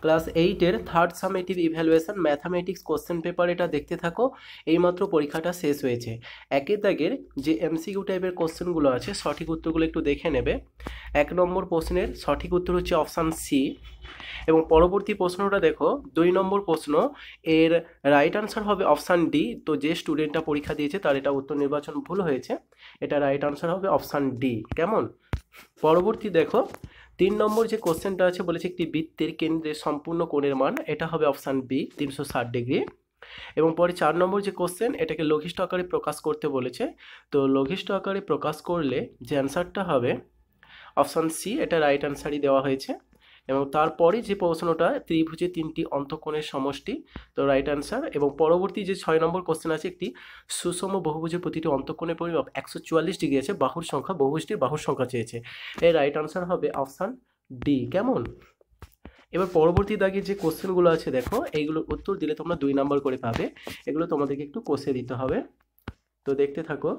Class 8-এর third summative evaluation mathematics question paper এটা দেখতে থাকো। এইমাত্র পরীক্ষাটা শেষ হয়েছে। একের দাগের যে এমসিকিউ টাইপের কোশ্চেনগুলো আছে সঠিক উত্তরগুলো একটু দেখে নেবে। 1 নম্বর প্রশ্নের সঠিক উত্তর হচ্ছে অপশান সি। এবং পরবর্তী প্রশ্নটা দেখো, 2 নম্বর প্রশ্ন, এর রাইট আনসার হবে অপশান ডি। তো যে স্টুডেন্টটা পরীক্ষা দিয়েছে তার এটা উত্তর নির্বাচন ভুল হয়েছে, এটা রাইট আনসার হবে অপশান ডি। কেমন? পরবর্তী দেখো, 3 নম্বর যে কোশ্চেনটা আছে বলেছে একটি বৃত্তের কেন্দ্রে সম্পূর্ণ কোণের মান, এটা হবে অপশান বি 360 ডিগ্রি। এবং পরে 4 নম্বর যে কোশ্চেন, এটাকে লঘিষ্ঠ আকারে প্রকাশ করতে বলেছে। তো লঘিষ্ঠ আকারে প্রকাশ করলে যে অ্যান্সারটা হবে অপশান সি, এটা রাইট আনসারই দেওয়া হয়েছে। এবং তারপরে যে প্রশ্নটা ত্রিভুজে 3টি অন্তঃকোণের সমষ্টি, তো রাইট আনসার। এবং পরবর্তী যে 6 নম্বর কোশ্চেন আছে, একটি সুষম বহুভুজের প্রতিটি অন্তঃকোণের পরিমাপ 144 ডিগ্রি আছে, বাহুর সংখ্যা, বহুভুজটির বাহুর সংখ্যা চেয়েছে, এর রাইট আনসার হবে অপশান ডি। কেমন? এবার পরবর্তী দাগে যে কোশ্চেনগুলো আছে দেখো, এইগুলোর উত্তর দিলে তোমরা 2 নম্বর করে পাবে। এগুলো তোমাদেরকে একটু কষে দিতে হবে, তো দেখতে থাকো।